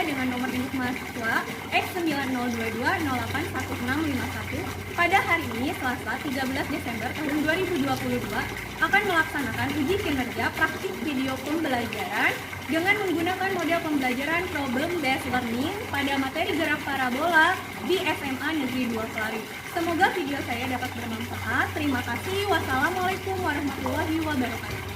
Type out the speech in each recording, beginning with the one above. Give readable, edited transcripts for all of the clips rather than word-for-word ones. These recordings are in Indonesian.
dengan nomor induk mahasiswa X9022081651 pada hari ini Selasa 13 Desember tahun 2022 akan melaksanakan uji kinerja praktik video pembelajaran dengan menggunakan model pembelajaran problem based learning pada materi gerak parabola di SMA Negeri 2 Kelari. Semoga video saya dapat bermanfaat. Terima kasih. Wassalamualaikum warahmatullahi wabarakatuh.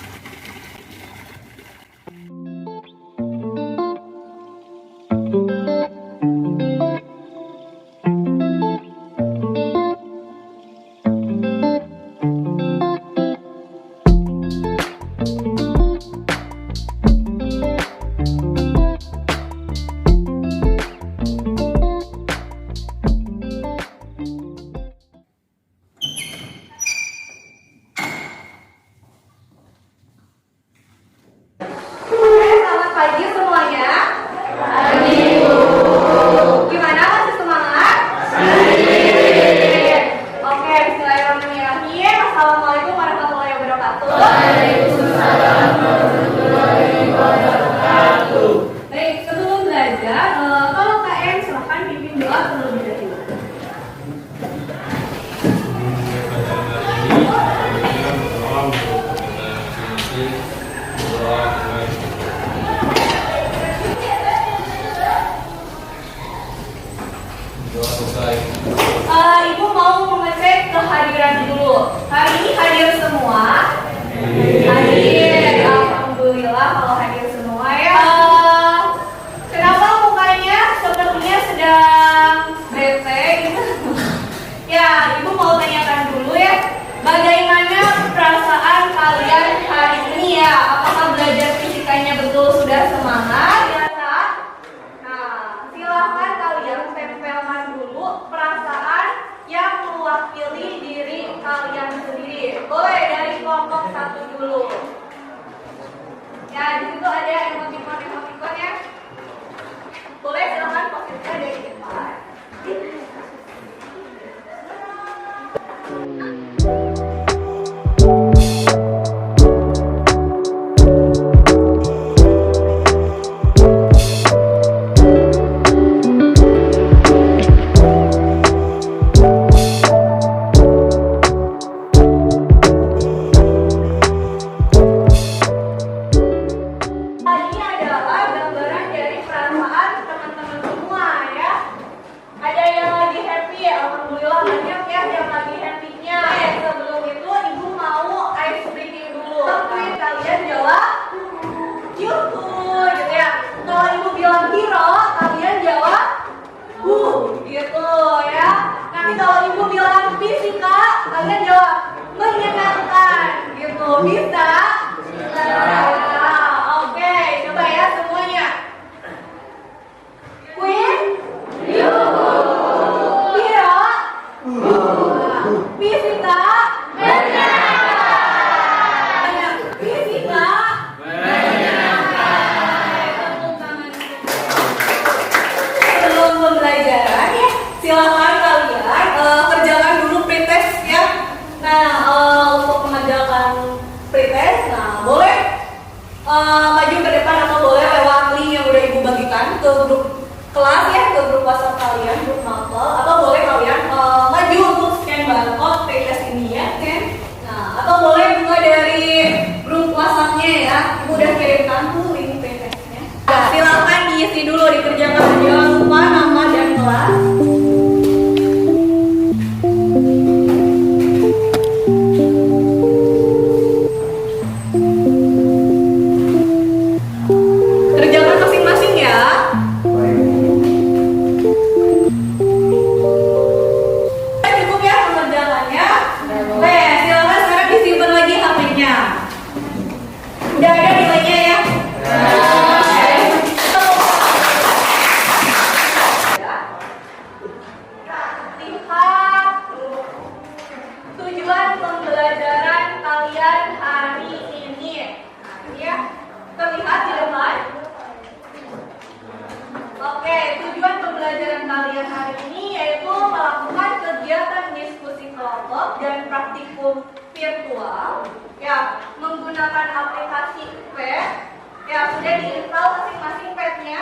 Pagi semuanya. Pagi Bu. Gimana, masih semangat? Masih. Oke, bismillahirrahmanirrahim. Assalamualaikum warahmatullahi wabarakatuh. Waalaikumsalam warahmatullahi wabarakatuh. Baik, sebelum belajar, kalau KM silahkan pimpin doa terlebih dahulu. Ibu mau mengecek kehadiran dulu. Hari ini hadir semua? Hadir. Alhamdulillah kalau hadir semua ya. Kenapa mukanya sepertinya sedang bete gitu? Ya, Ibu mau tanyakan dulu ya. Bagaimana perasaan kalian hari ini ya? Apakah belajar fisikanya betul sudah semangat? Silahkan kalian tempelkan dulu perasaan yang mewakili diri kalian sendiri. Boleh dari kelompok satu dulu. Ya, di situ ada emoticon ya. Boleh silahkan posisinya dari depan. Gitu ya. Nanti kalau Ibu bilang fisika, kalian jawab menyenangkan. Gitu. Bisa? Oke, coba ya semuanya. Queen? Kira? Fisika? Fisika? Sebelum pembelajaran ya, silakan kalian kerjakan dulu pretest ya. Nah, untuk mengerjakan pretest, boleh maju ke depan atau boleh lewat link yang udah Ibu bagikan ke grup kelas ya, ke grup WhatsApp kalian, grup mapel, atau boleh kalian maju untuk scan barcode pretest ini ya, kan? Nah, atau boleh juga dari grup WhatsApp-nya ya, Ibu udah kirimkan tuh link pretestnya. Nah, silakan diisi dulu, dikerjakan, jangan lupa nama dan kelas. Kerjakan masing-masing ya. Cukup ya pengerjaannya. Oke, silakan sekarang disimpan lagi HP-nya. Udah ada nilainya ya? Lihat tujuan pembelajaran kalian hari ini. Ya, terlihat di depan. Oke, tujuan pembelajaran kalian hari ini yaitu melakukan kegiatan diskusi kelompok dan praktikum virtual ya menggunakan aplikasi pad ya sudah diinstal masing-masing padnya.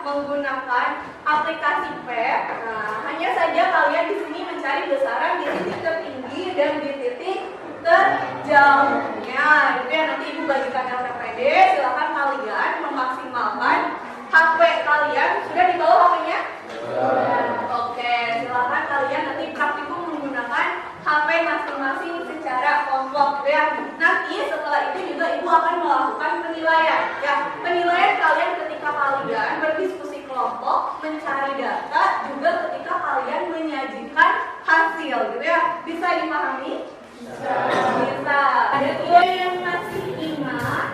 menggunakan aplikasi PEP. Nah, hanya saja kalian di sini mencari besaran di titik tertinggi dan di titik terjauhnya. Itu ya, nanti Ibu bagikan LPPD. Silakan kalian memaksimalkan HP kalian. Sudah dibawa HP-nya? Oke, silakan kalian nanti praktikum menggunakan HP masing-masing secara kelompok ya. Nanti setelah itu juga Ibu akan melakukan penilaian ya. Penilaian kalian ketika kalian berdiskusi kelompok, mencari data, juga ketika kalian menyajikan hasil gitu ya. Bisa dipahami? Bisa. Ada juga yang masih ingat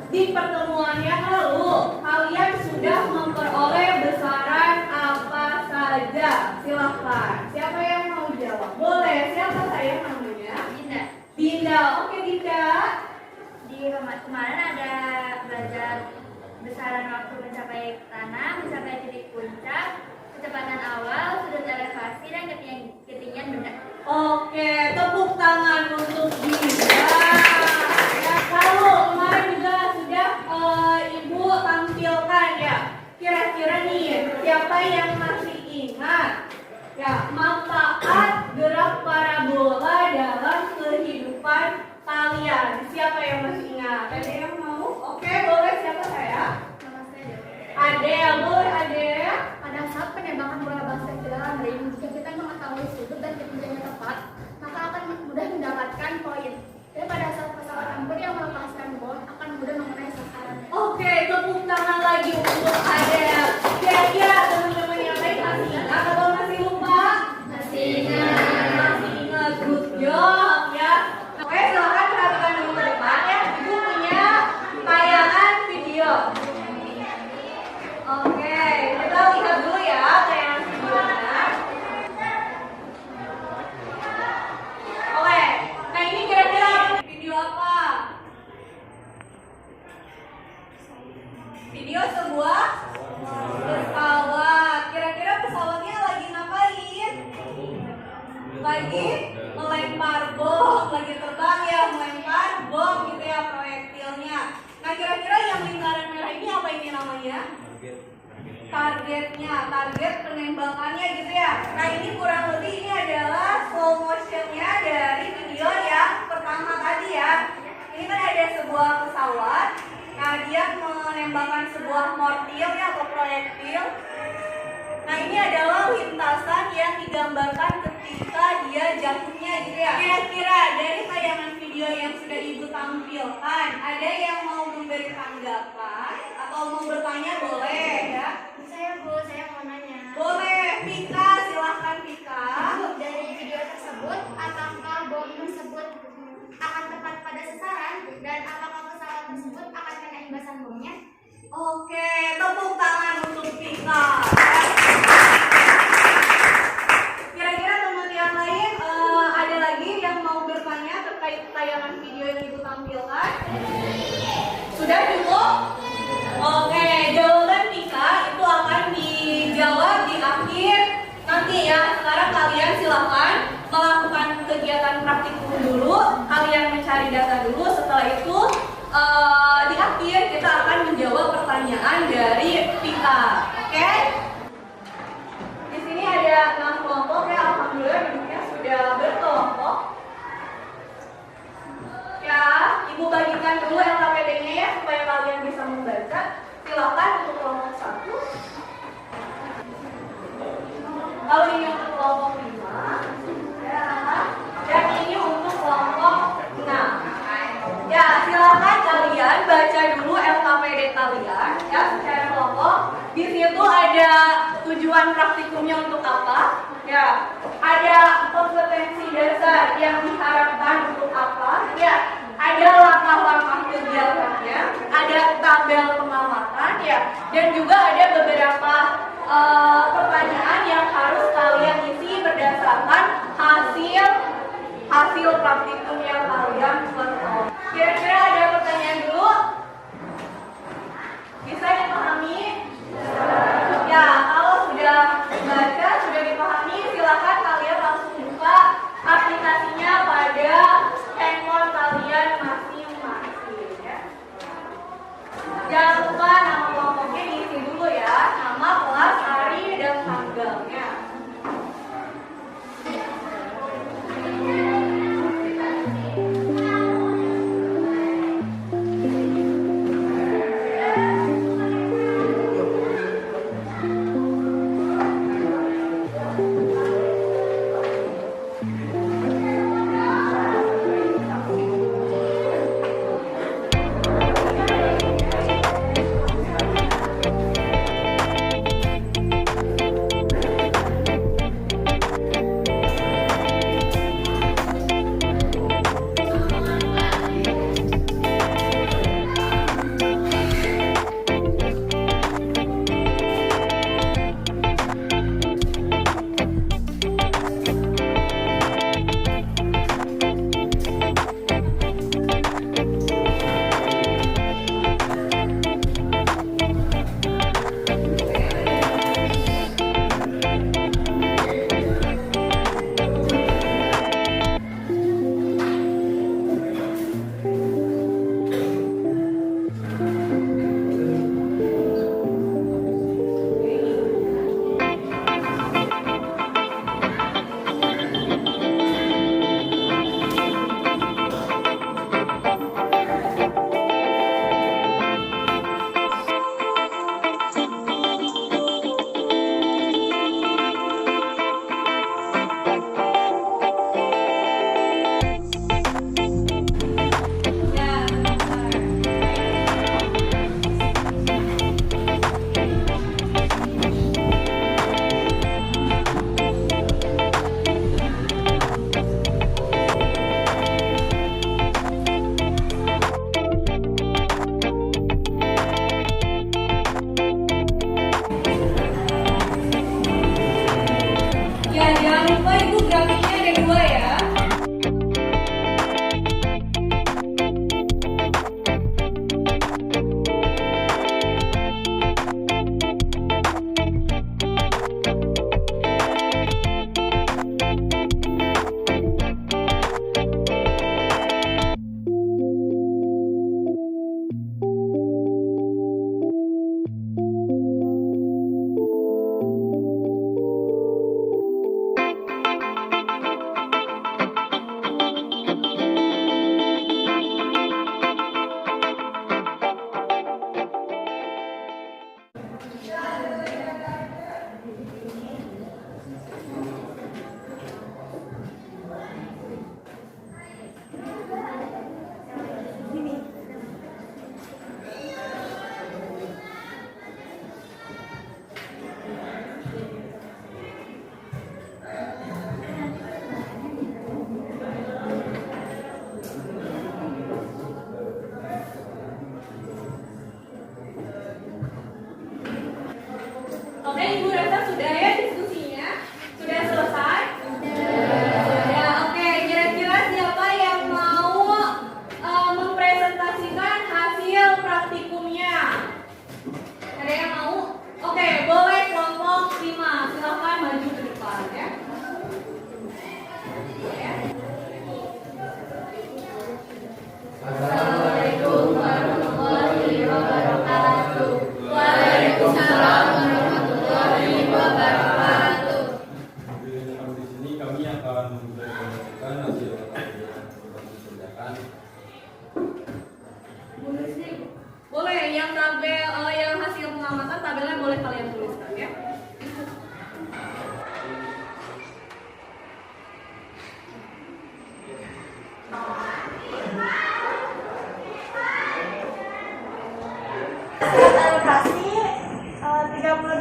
di pertemuan yang lalu kalian sudah memperoleh besaran apa saja? Silahkan. Siapa yang mau jawab? Boleh. Siapa saya namanya? Dinda. Dinda. Oke Dinda. Di kemarin ada belajar besaran waktu mencapai tanah, mencapai titik puncak, kecepatan awal, sudut elevasi, dan ketinggian benda. Oke, tepuk tangan untuk Dinda. Ya, kalau kemarin juga sudah Ibu tampilkan ya. Kira-kira nih, siapa yang masih ingat? Ya, manfaat gerak parabola dalam kehidupan kalian. Siapa yang masih ingat? Ada yang mau? Oke, boleh. Siapa saya? Nama saya Adel, boleh Adel? pada saat penembakan bola basket ke dalam ring, jika kita mengetahui sudut dan ketinggiannya tepat, maka akan mudah mendapatkan poin. Dan pada saat pesawat tempur yang melepaskan bom akan mudah mengenai sasaran. Oke, tepuk tangan lagi untuk Adel. Kira-kira teman-teman yang lain masih ingat atau masih lupa? Masih ingat. Masih ingat, good job ya. Oke, silakan perhatikan dulu ke depan ya. Ibu punya tayangan video. Oke, kita lihat dulu ya tayangan videonya. Oke, nah ini kira-kira video apa? Video sebuah pesawat. Kira-kira pesawatnya lagi ngapain? Lagi melempar bom, lagi terbang ya, melempar bom gitu ya proyektilnya. Nah kira-kira yang lingkaran merah ini apa ini namanya? Targetnya, target penembakannya gitu ya. Nah ini kurang lebih ini adalah slow motionnya dari video yang pertama tadi ya. Ini kan ada sebuah pesawat. Nah dia menembakkan sebuah mortir ya atau proyektil. Nah ini adalah lintasan yang digambarkan ketika dia jatuhnya gitu ya. Kira-kira dari tayangan video yang sudah Ibu tampilkan, ada yang mau memberi tanggapan atau mau bertanya boleh ya? Saya mau nanya. Boleh, Pika, silahkan Pika. Dari video tersebut, apakah bom tersebut akan tepat pada sasaran dan apakah pesawat tersebut akan kena imbasan bomnya? Oke, tepuk tangan untuk Pika. Kira-kira teman yang lain ada lagi yang mau bertanya terkait tayangan video yang Ibu tampilkan? Sudah cukup? Oke, jawaban Pika itu akan dijawab di akhir nanti ya. Sekarang kalian silakan melakukan kegiatan praktikum dulu, kalian mencari data dulu. Setelah itu di akhir kita akan menjawab pertanyaan dari Pika. Oke? Di sini ada 6 kelompok ya. Alhamdulillah duduknya sudah berkelompok. Ya, Ibu bagikan dulu LKPD-nya ya supaya kalian bisa membaca. Silakan untuk kelompok 1. Lalu ini untuk kelompok 5. Ya, dan ini untuk kelompok 6. Ya, silakan kalian baca dulu LKPD kalian ya secara kelompok. Di situ ada tujuan praktikumnya untuk apa? Ya, ada kompetensi dasar yang diharapkan untuk apa? Ya, ada langkah-langkah kegiatannya, ada tabel pengamatan ya, dan juga ada beberapa pertanyaan yang harus kalian isi berdasarkan hasil praktikum yang kalian buat. Kira-kira ada pertanyaan dulu? Bisa dipahami? Ya, kalau sudah baca, sudah dipahami, silakan kalian langsung buka aplikasinya pada handphone kalian masing-masing ya. Jangan lupa nama kelompoknya diisi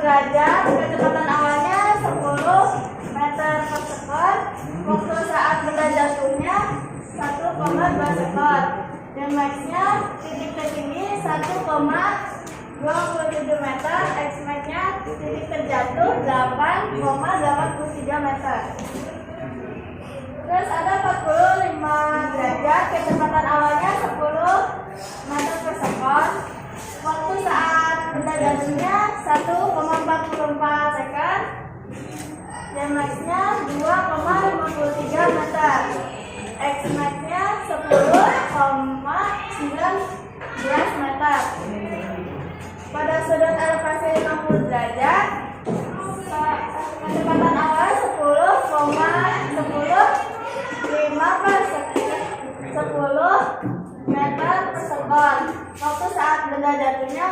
derajat, kecepatan awalnya 10 meter per sekon, waktu saat benda jatuhnya 1,2 sekon, dan max-nya titik tertinggi 1,27 meter, X max-nya titik terjatuh 8,83 meter. Terus ada 45 derajat, kecepatan awalnya 10 meter per sekon, waktu saat benda jatuhnya 1,44 sekon, dan max-nya 2,53 meter, X max-nya 10,19 meter. Pada sudut elevasi 50 derajat, kecepatan awal 10 meter per sekon, waktu saat benda jatuhnya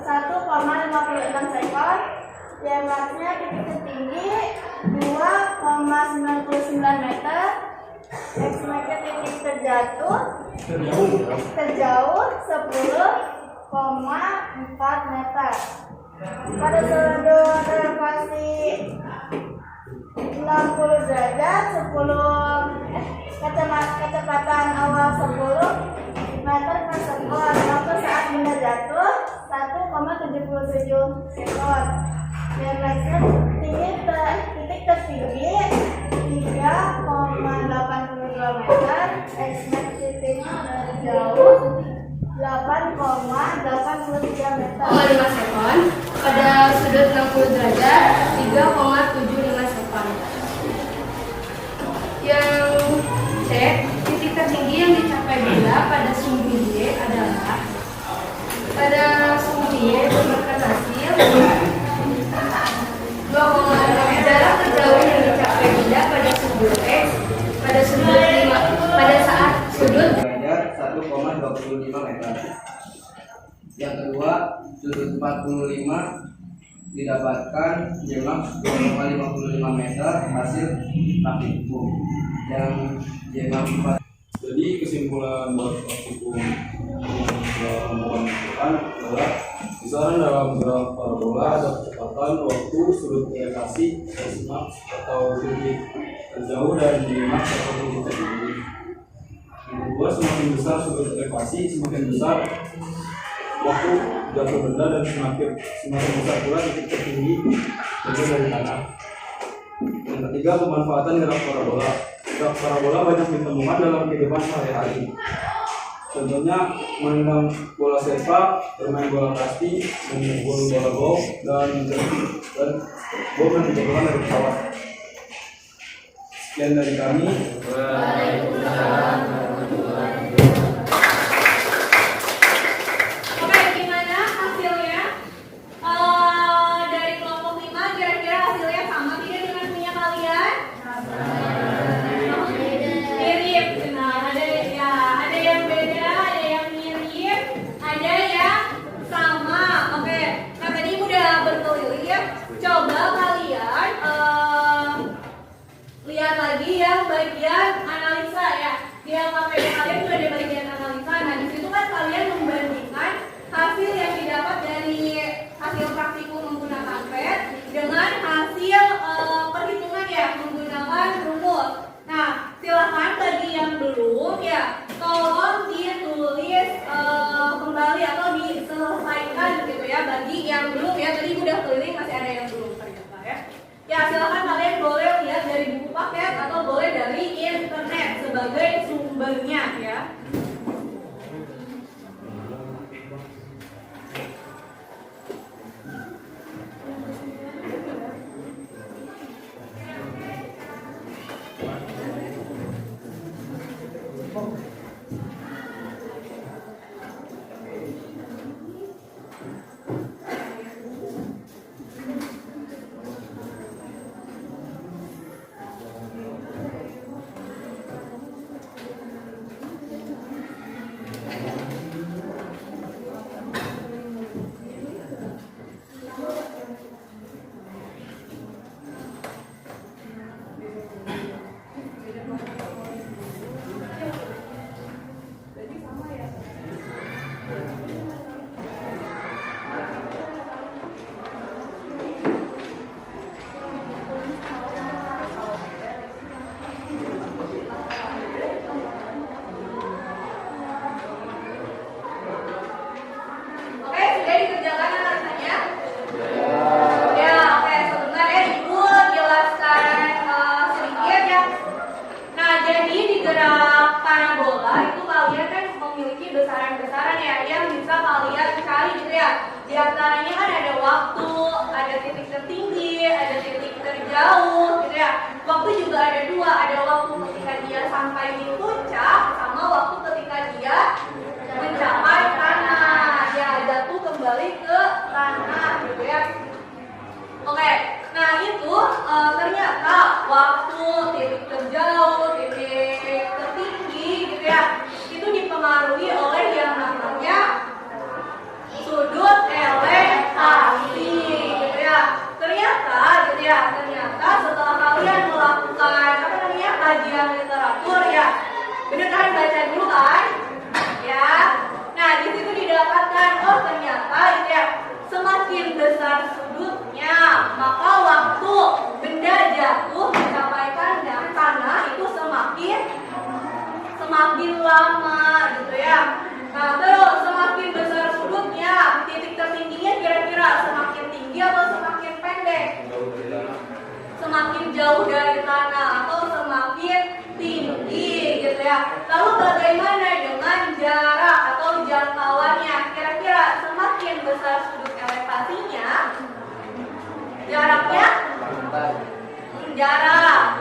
1,56 sekon, dan max-nya titik tertinggi 2,99 meter, X max-nya titik terjauh 10,4 meter. Pada sudut elevasi 60 derajat, kecepatan awal 10 meter per sekon, waktu saat benda jatuh 1,77 sekon, dan max-nya titik tertinggi 3,82 meter, X max titiknya terjauh 8,83 meter. 5 sekon. Pada sudut 60 derajat 3,75 sekon. Yang C, titik tertinggi yang dicapai benda pada sumbu Y adalah pada sumbu Y berdasarkan hasil 2,6 jarak terjauh yang dicapai benda pada sumbu X pada sudut 5 pada saat sudut derajat 1,25 meter. Yang kedua, sudut 45 didapatkan jemax 2,55 meter hasil praktikum. Yang jemax 4. Jadi kesimpulan buat praktikum pembuatan adalah kisaran dalam graf parabola ada kecepatan waktu sudut elevasi max atau titik terjauh dan jemax atau titik tertinggi. Yang kedua, semakin besar sudut elevasi, semakin besar waktu jatuh benda dan semakin besar pula titik tertinggi dari tanah. Yang ketiga, pemanfaatan graf parabola. Graf parabola banyak ditemukan dalam kehidupan sehari-hari. Contohnya menendang bola sepak, bermain bola kasti, memukul bola golf, dan bom yang dijatuhkan dari pesawat. Sekian dari kami. Oke, gimana hasilnya? Dari kelompok 5 kira-kira hasilnya sama tidak dengan punya kalian? Mirip. Nah, ada yang beda, ada yang mirip, ada yang sama. Oke. Nah, tadi udah berkeliling. Coba kalian lihat lagi yang bagian analisa ya. Di LKPD kalian juga ada bagian analisa. Nah, di situ kan kalian membandingkan hasil yang didapat dari hasil praktikum menggunakan PET dengan hasil perhitungan ya menggunakan rumus. Nah, silakan bagi yang belum ya, tolong ditulis kembali atau diselesaikan gitu ya. Bagi yang belum ya, tadi udah keliling masih ada yang belum ternyata ya. Ya, silakan kalian boleh lihat dari buku paket atau boleh dari internet sebagai sumbernya ya. sampai di puncak sama waktu ketika dia mencapai tanah, ya jatuh kembali ke tanah gitu ya. Oke, nah itu ternyata waktu titik terjauh, titik tertinggi gitu ya, itu dipengaruhi oleh yang namanya sudut elevasi gitu ya. Ternyata setelah kalian melakukan kajian literatur ya, bener kan, baca dulu kan ya. Nah di situ didapatkan ternyata gitu ya, semakin besar sudutnya maka waktu benda jatuh mencapaikan tanah itu semakin lama gitu ya. Nah terus semakin besar sudutnya, titik tertingginya kira-kira semakin tinggi atau semakin pendek? Semakin jauh dari tanah atau semakin tinggi gitu ya. Lalu bagaimana dengan jarak atau jangkauannya? Kira-kira semakin besar sudut elevasinya, jaraknya? Jarak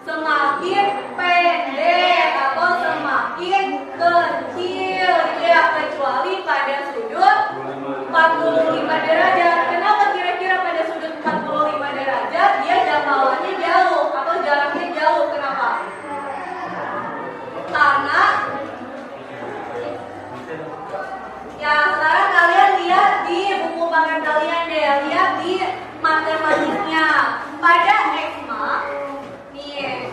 semakin pendek atau semakin kecil gitu ya, kecuali pada sudut 45 derajat. Kenapa kira-kira pada sudut 45 derajat dia jangkauannya jauh atau jaraknya jauh? Kenapa? Karena ya sekarang kalian lihat di buku paket kalian deh, lihat di matematiknya pada X-Max nih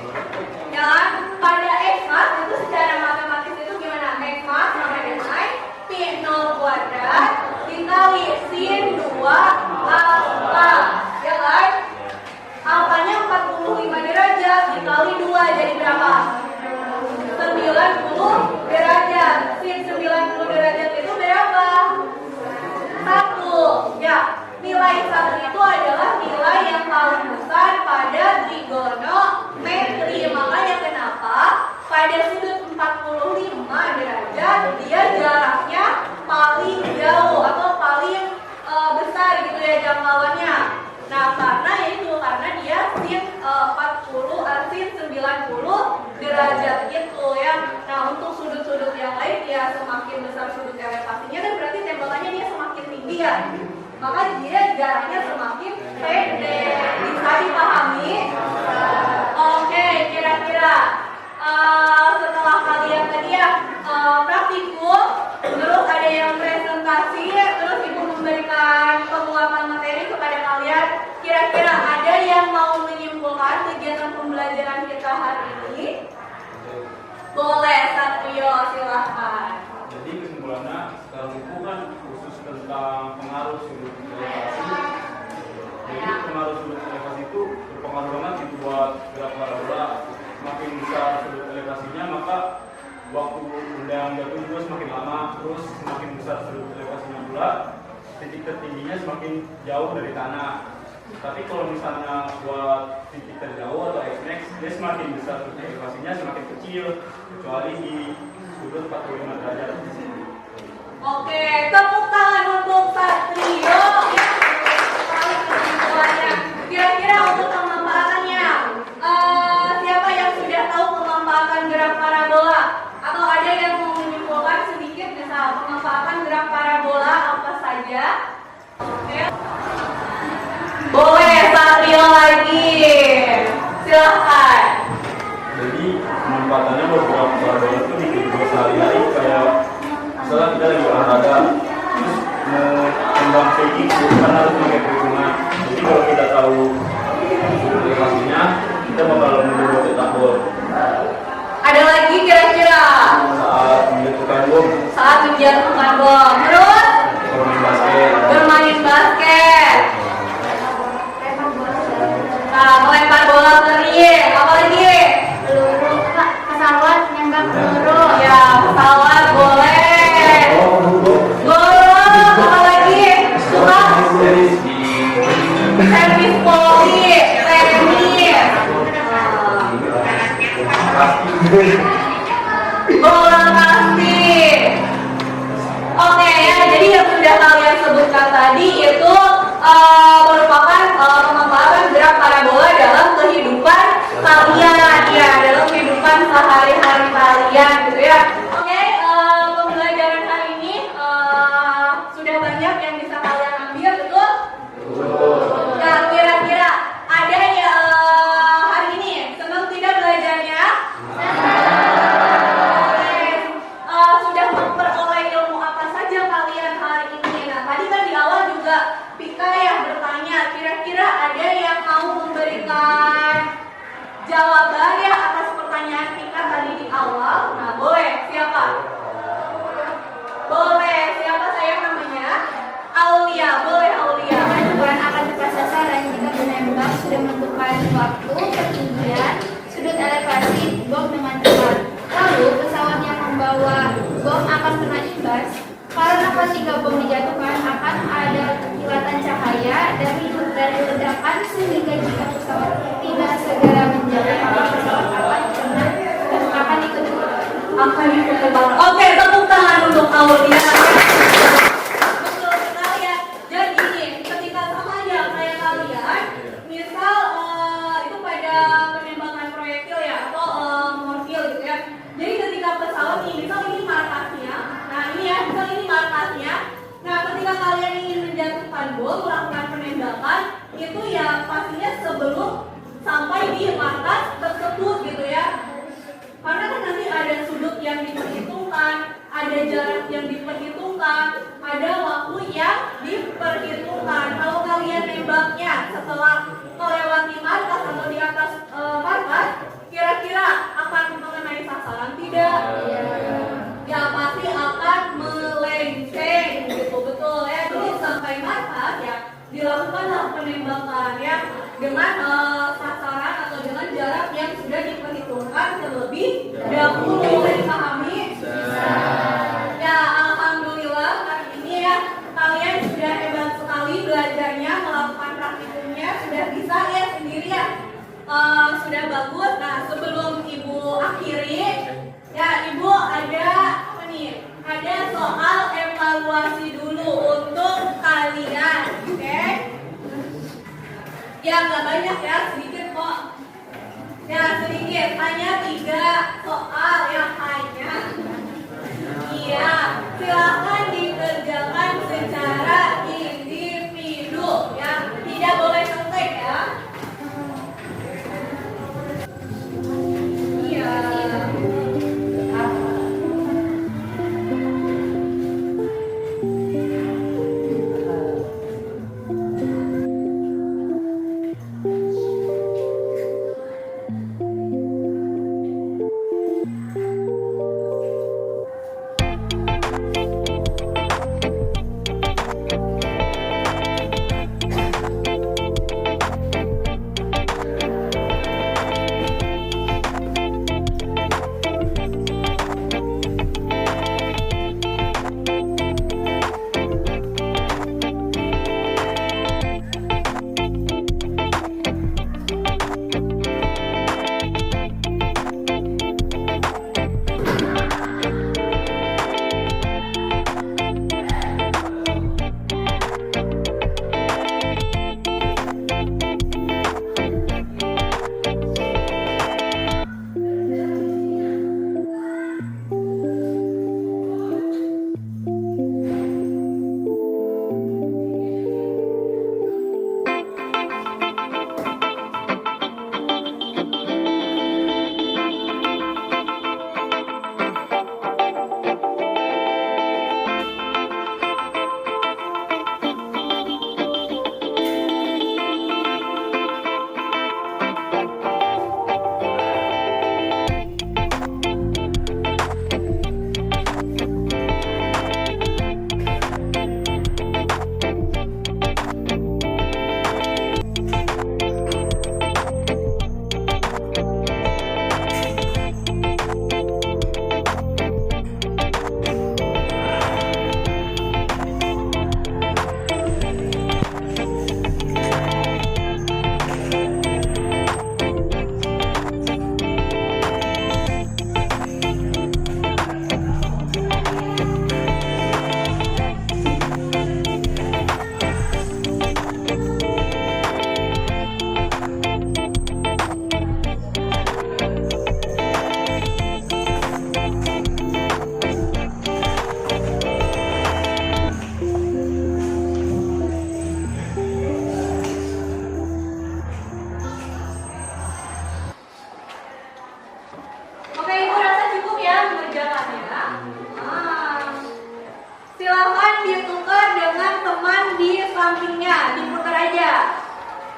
ya kan, pada X-Max itu secara matematis itu gimana? X-Max sama dengan pi 0 kuadrat dikali sin 2 alfa ya kan, alfanya 45 derajat dikali 2 jadi berapa? 90 derajat. Sin 90 derajat itu berapa? 1 ya. Nilai 1 itu adalah nilai yang paling besar pada trigonometri. Makanya kenapa pada sudut 45 derajat dia jaraknya paling jauh atau paling besar gitu ya jangkauannya. Nah karena dia sin 90 derajat gitu ya. Nah untuk sudut-sudut yang lain ya semakin besar sudut elevasinya kan berarti tembakannya dia semakin tinggi ya, maka dia jaraknya semakin pendek. Bisa dipahami? Oke, kira-kira setelah kalian tadi ya praktikum, terus ada yang presentasi, terus ibu memberikan penguapan materi kepada kalian. Kira-kira ada yang mau menyimpulkan kegiatan pembelajaran kita hari ini? Boleh, Satrio, silahkan. Jadi kesimpulannya sekarang itu kan khusus tentang pengaruh sudut elevasi. Jadi pengaruh sudut elevasi itu berpengaruh banget gitu buat gerak parabola. Semakin besar sudut elevasinya maka waktu benda yang jatuh juga semakin lama. Terus semakin besar sudut elevasinya pula, titik tertingginya semakin jauh dari tanah. Tapi kalau misalnya buat titik terjauh atau X-max, dia semakin besar sudut elevasinya semakin kecil, kecuali di sudut 45 derajat. Oke, tepuk tangan untuk Satrio. Kira-kira untuk pemanfaatannya, siapa yang sudah tahu pemanfaatan gerak parabola? Atau ada yang mau menyimpulkan sedikit misal pemanfaatan gerak parabola apa saja? Oke. Boleh, Satrio lagi. Silahkan. Jadi pemanfaatannya buat gerak parabola itu di kehidupan sehari-hari, kayak misalnya kita lagi olahraga terus mau kembang tinggi kan harus pakai perhitungan. Jadi kalau kita tahu elevasinya, kita bakal mundur cetak gol. Ada lagi kira-kira? Saat menjatuhkan bom. Terus bermain basket. Nah, melempar bola ke ring. Apa lagi? Peluru, Kak, pesawat nembak peluru. Ya, pesawat boleh. Golf, apa lagi? Suka? Servis poli, tenis. Bola kasti. Oke ya, jadi yang sudah kalian sebutkan tadi itu merupakan pemanfaatan gerak parabola dalam kehidupan kalian. yang bisa kalian ambil, betul? Nah, kira-kira ada ya hari ini senang tidak belajarnya? Sudah memperoleh ilmu apa saja kalian hari ini? Nah, tadi kan di awal juga Pika yang bertanya, kira-kira ada yang mau memberikan jawaban ya atas pertanyaan Pika tadi di awal? Nah, boleh. Siapa? Boleh. Siapa saya namanya? Aulia. Boleh, Aulia. Ukuran akan tepat sasaran jika penembak sudah menentukan waktu, ketinggian, sudut elevasi bom dengan tepat. Lalu pesawat yang membawa bom akan kena imbas. Karena ketika bom dijatuhkan akan ada kilatan cahaya dari ledakan sehingga jika pesawat tidak segera menjauh maka pesawat akan ikut terbang. Oke, tepuk tangan untuk Aulia. Betul sekali ya. Jadi ini ketika sama aja kayak kalian, misal itu pada penembakan proyektil ya atau mortil gitu ya. Jadi ketika pesawat ini, misal ini markasnya, nah ini ya, misal ini markasnya. Nah, ketika kalian ingin menjatuhkan bom, melakukan penembakan, itu ya pastinya sebelum sampai di markas tersebut gitu ya. Karena kan nanti ada sudut yang diperhitungkan, ada jarak yang diperhitungkan, ada waktu yang diperhitungkan. Kalau kalian nembaknya setelah melewati markas atau di atas markas, kira-kira akan mengenai sasaran tidak? Ya pasti akan melenceng gitu, betul ya. Jadi sampai markas ya dilakukanlah penembakan ya dengan sasaran atau dengan jarak yang sudah diperhitungkan terlebih dahulu. Boleh dipahami? Ya, alhamdulillah hari ini ya kalian sudah hebat sekali belajarnya, melakukan praktikumnya sudah bisa ya sendiri ya. Sudah bagus. Nah, sebelum Ibu akhiri ya, Ibu ada apa nih? Ada soal evaluasi dulu untuk kalian, oke? Ya nggak banyak ya, sedikit kok. Ya sedikit, hanya 3 soal yang hanya. Iya, silakan dikerjakan secara individu ya, tidak boleh kontek ya. Iya.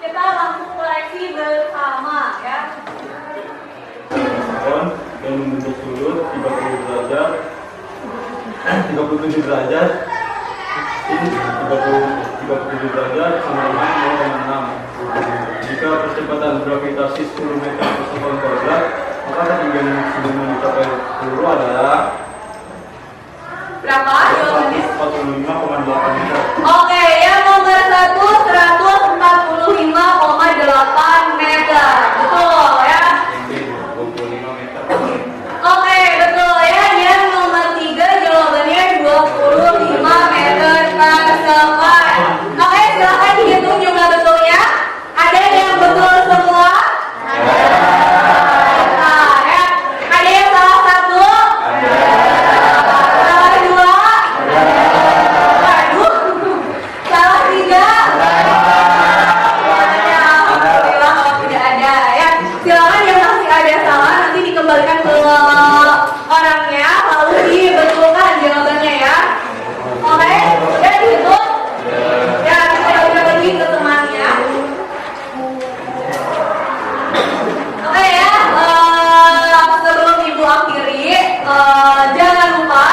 kita langsung koreksi bersama ya. Pohon dan membentuk sudut 30 derajat 37 derajat ini 37 derajat sama dengan 0,6. Jika percepatan gravitasi 10 meter per sekon kuadrat, maka ketinggian maksimum yang dicapai peluru adalah Berapa jawabannya? 45,8 meter. Oke, yang nomor 1 145,8 meter. Betul ya. Ini 25 meter. Oke, betul ya. Yang nomor 3 jawabannya 25 meter per sekon. Oke, silahkan dihitung jumlah betulnya. Ada yang betul semua? Nah, ya. Ada yang salah satu? Salah dua? Waduh. Salah tiga? Ya, alhamdulillah kalau tidak ada ya. Silakan yang masih ada salah nanti dikembalikan ke orangnya lalu dibetulkan jawabannya ya. Oke, ya dihitung. Ya, kita udah lagi ke temannya. Oke ya, sebelum ibu akhiri, jangan lupa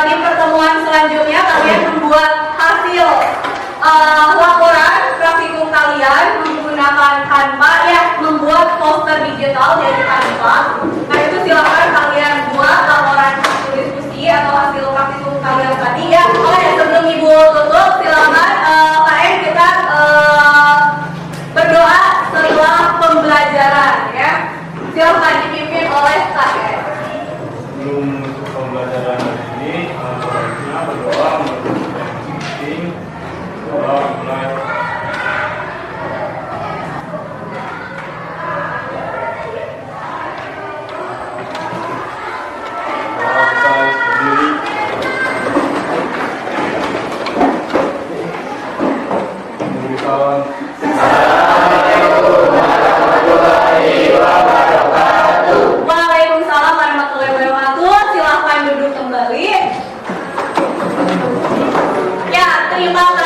di pertemuan selanjutnya kalian membuat hasil laporan praktikum kalian menggunakan Canva ya, membuat poster digital dari Canva. Nah itu silakan kalian buat laporan hasil diskusi atau hasil praktikum kalian tadi ya. Oh ya, sebelum ibu tutup silakan KM kita berdoa setelah pembelajaran ya. Silakan dipimpin oleh KM. Sebelum pembelajaran hari ini, selanjutnya berdoa untuk yang penting. Doa mulai. Doa kita berdiri. Berdiri kawan. Waalaikumsalam warahmatullahi wabarakatuh. Silahkan duduk kembali. Ya, terima kasih.